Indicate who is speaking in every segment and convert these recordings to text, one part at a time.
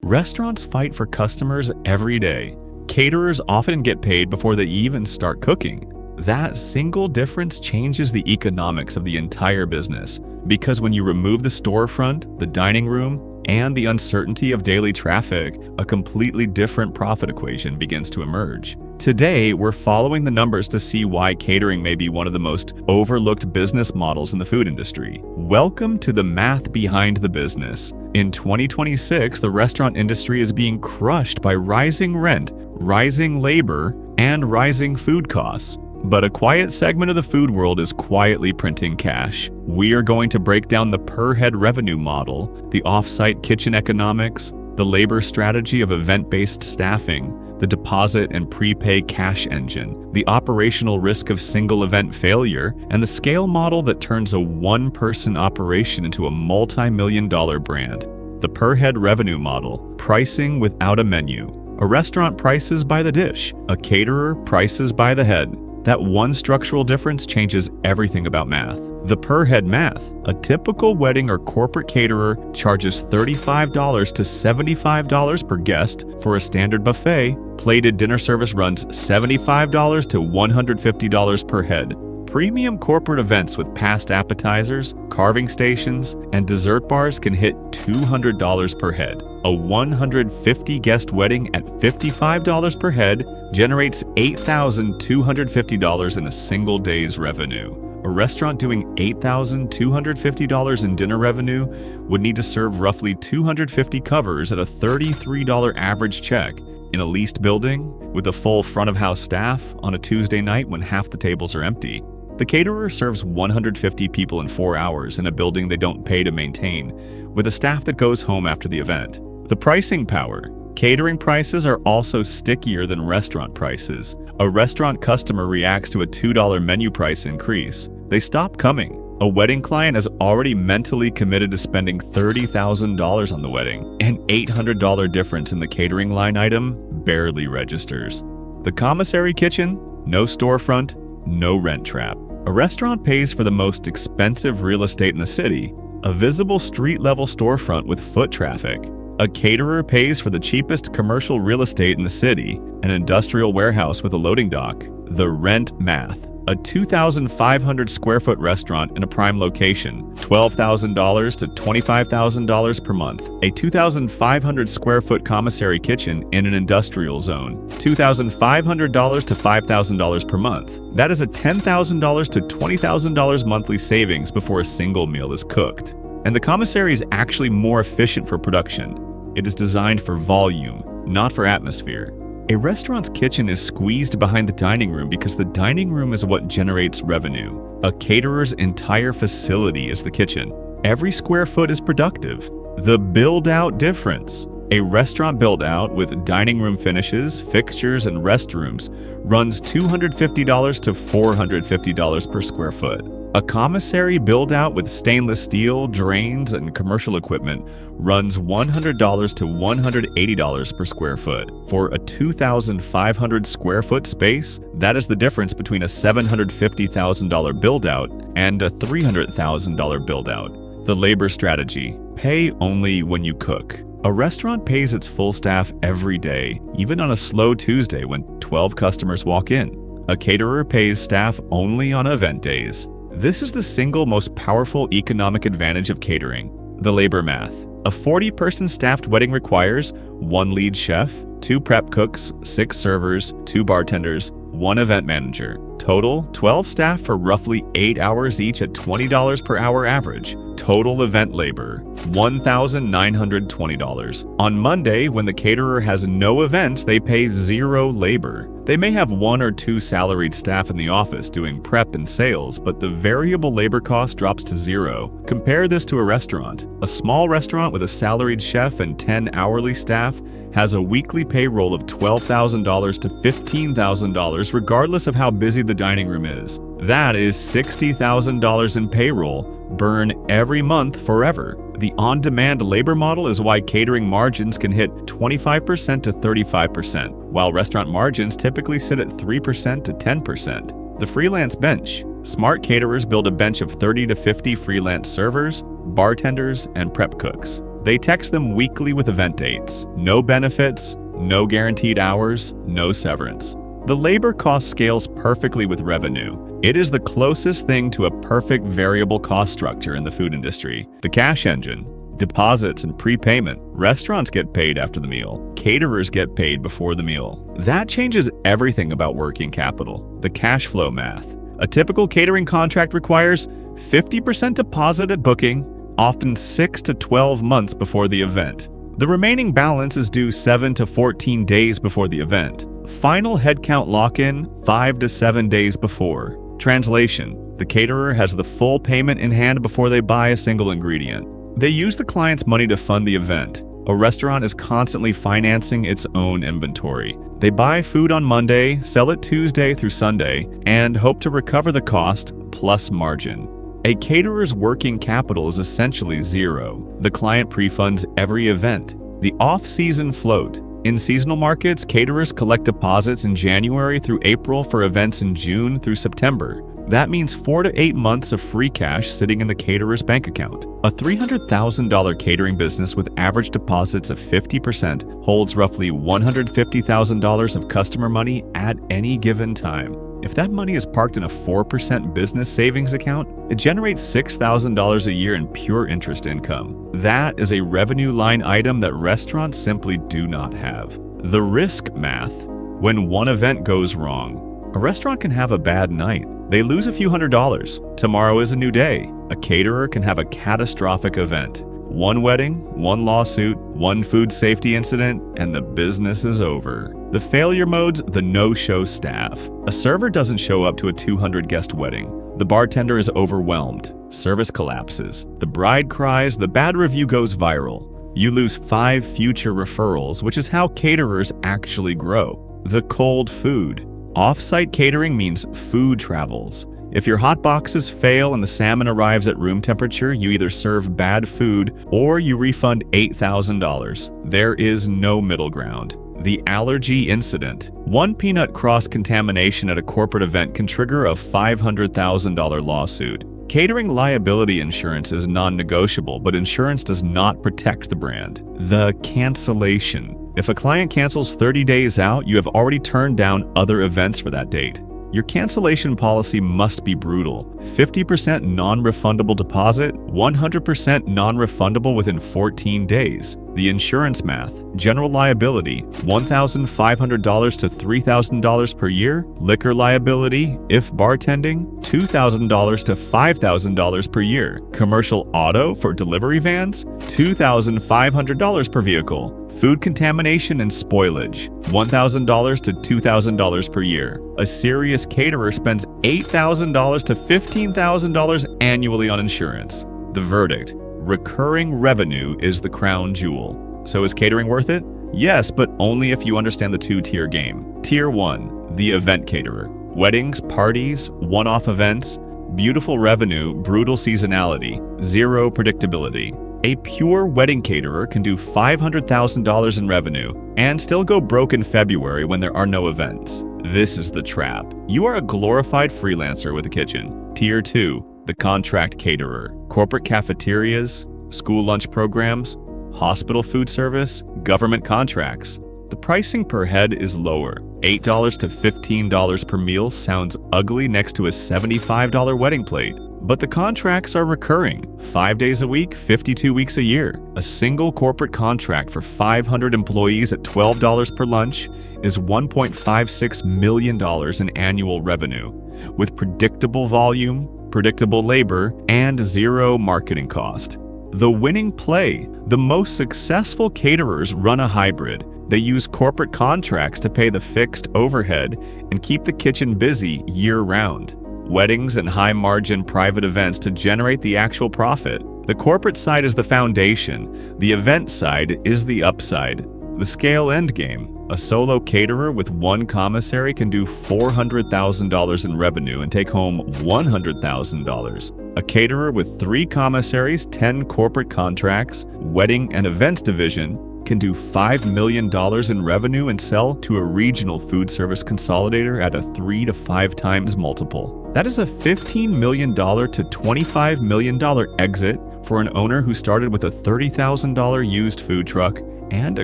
Speaker 1: Restaurants fight for customers every day. Caterers often get paid before they even start cooking. That single difference changes the economics of the entire business, because when you remove the storefront, the dining room, and the uncertainty of daily traffic, a completely different profit equation begins to emerge. Today, we're following the numbers to see why catering may be one of the most overlooked business models in the food industry. Welcome to the math behind the business. In 2026, the restaurant industry is being crushed by rising rent, rising labor, and rising food costs. But a quiet segment of the food world is quietly printing cash. We are going to break down the per-head revenue model, the off-site kitchen economics, the labor strategy of event-based staffing, the deposit and prepay cash engine, the operational risk of single event failure, and the scale model that turns a one-person operation into a multi-million-dollar brand. The per-head revenue model, pricing without a menu. A restaurant prices by the dish, a caterer prices by the head. That one structural difference changes everything about math. The per-head math. A typical wedding or corporate caterer charges $35 to $75 per guest for a standard buffet. Plated dinner service runs $75 to $150 per head. Premium corporate events with past appetizers, carving stations, and dessert bars can hit $200 per head. A 150-guest wedding at $55 per head generates $8,250 in a single day's revenue. A restaurant doing $8,250 in dinner revenue would need to serve roughly 250 covers at a $33 average check in a leased building with a full front-of-house staff on a Tuesday night when half the tables are empty. The caterer serves 150 people in 4 hours in a building they don't pay to maintain, with a staff that goes home after the event. The pricing power. Catering prices are also stickier than restaurant prices. A restaurant customer reacts to a $2 menu price increase. They stop coming. A wedding client is already mentally committed to spending $30,000 on the wedding. An $800 difference in the catering line item barely registers. The commissary kitchen, no storefront, no rent trap. A restaurant pays for the most expensive real estate in the city, a visible street-level storefront with foot traffic. A caterer pays for the cheapest commercial real estate in the city, an industrial warehouse with a loading dock. The rent math. A 2,500 square foot restaurant in a prime location, $12,000 to $25,000 per month. A 2,500 square foot commissary kitchen in an industrial zone, $2,500 to $5,000 per month. That is a $10,000 to $20,000 monthly savings before a single meal is cooked. And the commissary is actually more efficient for production. It is designed for volume, not for atmosphere. A restaurant's kitchen is squeezed behind the dining room because the dining room is what generates revenue. A caterer's entire facility is the kitchen. Every square foot is productive. The build-out difference. A restaurant build-out with dining room finishes, fixtures, and restrooms runs $250 to $450 per square foot. A commissary build-out with stainless steel, drains, and commercial equipment runs $100 to $180 per square foot. For a 2,500 square foot space, that is the difference between a $750,000 build-out and a $300,000 build-out. The labor strategy. Pay only when you cook. A restaurant pays its full staff every day, even on a slow Tuesday when 12 customers walk in. A caterer pays staff only on event days. This is the single most powerful economic advantage of catering. The labor math. A 40-person staffed wedding requires 1 lead chef, 2 prep cooks, 6 servers, 2 bartenders, 1 event manager. Total, 12 staff for roughly 8 hours each at $20 per hour average. Total event labor, $1,920. On Monday, when the caterer has no events, they pay 0 labor. They may have 1 or 2 salaried staff in the office doing prep and sales, but the variable labor cost drops to 0. Compare this to a restaurant. A small restaurant with a salaried chef and 10 hourly staff has a weekly payroll of $12,000 to $15,000 regardless of how busy the dining room is. That is $60,000 in payroll, burn every month forever. The on-demand labor model is why catering margins can hit 25% to 35%, while restaurant margins typically sit at 3% to 10%. The freelance bench. Smart caterers build a bench of 30 to 50 freelance servers, bartenders, and prep cooks. They text them weekly with event dates. No benefits, no guaranteed hours, no severance. The labor cost scales perfectly with revenue. It is the closest thing to a perfect variable cost structure in the food industry. The cash engine, deposits and prepayment. Restaurants get paid after the meal. Caterers get paid before the meal. That changes everything about working capital. The cash flow math. A typical catering contract requires 50% deposit at booking, often 6 to 12 months before the event. The remaining balance is due 7 to 14 days before the event. Final headcount lock-in 5 to 7 days before. Translation: the caterer has the full payment in hand before they buy a single ingredient. They use the client's money to fund the event. A restaurant is constantly financing its own inventory. They buy food on Monday, sell it Tuesday through Sunday, and hope to recover the cost plus margin. A caterer's working capital is essentially zero. The client pre-funds every event. The off-season float. In seasonal markets, caterers collect deposits in January through April for events in June through September. That means 4 to 8 months of free cash sitting in the caterer's bank account. A $300,000 catering business with average deposits of 50% holds roughly $150,000 of customer money at any given time. If that money is parked in a 4% business savings account, it generates $6,000 a year in pure interest income. That is a revenue line item that restaurants simply do not have. The risk math. When one event goes wrong, a restaurant can have a bad night. They lose a few $100s. Tomorrow is a new day. A caterer can have a catastrophic event. One wedding, one lawsuit, one food safety incident, and the business is over. The failure modes, the no-show staff. A server doesn't show up to a 200-guest wedding. The bartender is overwhelmed. Service collapses. The bride cries, the bad review goes viral. You lose 5 future referrals, which is how caterers actually grow. The cold food. Off-site catering means food travels. If your hot boxes fail and the salmon arrives at room temperature, you either serve bad food or you refund $8,000. There is no middle ground. The allergy incident. One peanut cross-contamination at a corporate event can trigger a $500,000 lawsuit. Catering liability insurance is non-negotiable, but insurance does not protect the brand. The cancellation. If a client cancels 30 days out, you have already turned down other events for that date. Your cancellation policy must be brutal. 50% non-refundable deposit, 100% non-refundable within 14 days. The insurance math. General liability, $1,500 to $3,000 per year. Liquor liability, if bartending, $2,000 to $5,000 per year. Commercial auto for delivery vans, $2,500 per vehicle. Food contamination and spoilage, $1,000 to $2,000 per year. A serious caterer spends $8,000 to $15,000 annually on insurance. The verdict: recurring revenue is the crown jewel. So is catering worth it? Yes, but only if you understand the 2-tier game. Tier 1, the event caterer. Weddings, parties, one-off events, beautiful revenue, brutal seasonality, zero predictability. A pure wedding caterer can do $500,000 in revenue and still go broke in February when there are no events. This is the trap. You are a glorified freelancer with a kitchen. Tier 2, the contract caterer. Corporate cafeterias, school lunch programs, hospital food service, government contracts. The pricing per head is lower. $8 to $15 per meal sounds ugly next to a $75 wedding plate. But the contracts are recurring. 5 days a week, 52 weeks a year. A single corporate contract for 500 employees at $12 per lunch is $1.56 million in annual revenue, with predictable volume, predictable labor, and zero marketing cost. The winning play. The most successful caterers run a hybrid. They use corporate contracts to pay the fixed overhead and keep the kitchen busy year-round. Weddings and high-margin private events to generate the actual profit. The corporate side is the foundation. The event side is the upside. The scale endgame. A solo caterer with one commissary can do $400,000 in revenue and take home $100,000. A caterer with 3 commissaries, 10 corporate contracts, wedding and events division can do $5 million in revenue and sell to a regional food service consolidator at a 3 to 5 times multiple. That is a $15 million to $25 million exit for an owner who started with a $30,000 used food truck and a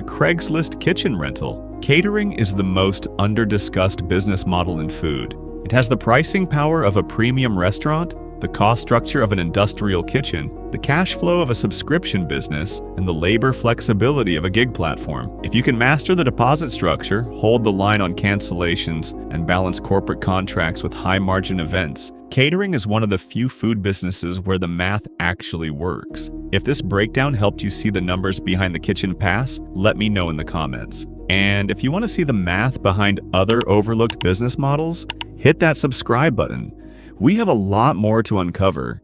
Speaker 1: Craigslist kitchen rental. Catering is the most under-discussed business model in food. It has the pricing power of a premium restaurant, the cost structure of an industrial kitchen, the cash flow of a subscription business, and the labor flexibility of a gig platform. If you can master the deposit structure, hold the line on cancellations, and balance corporate contracts with high-margin events, catering is one of the few food businesses where the math actually works. If this breakdown helped you see the numbers behind the kitchen pass, let me know in the comments. And if you want to see the math behind other overlooked business models, hit that subscribe button. We have a lot more to uncover,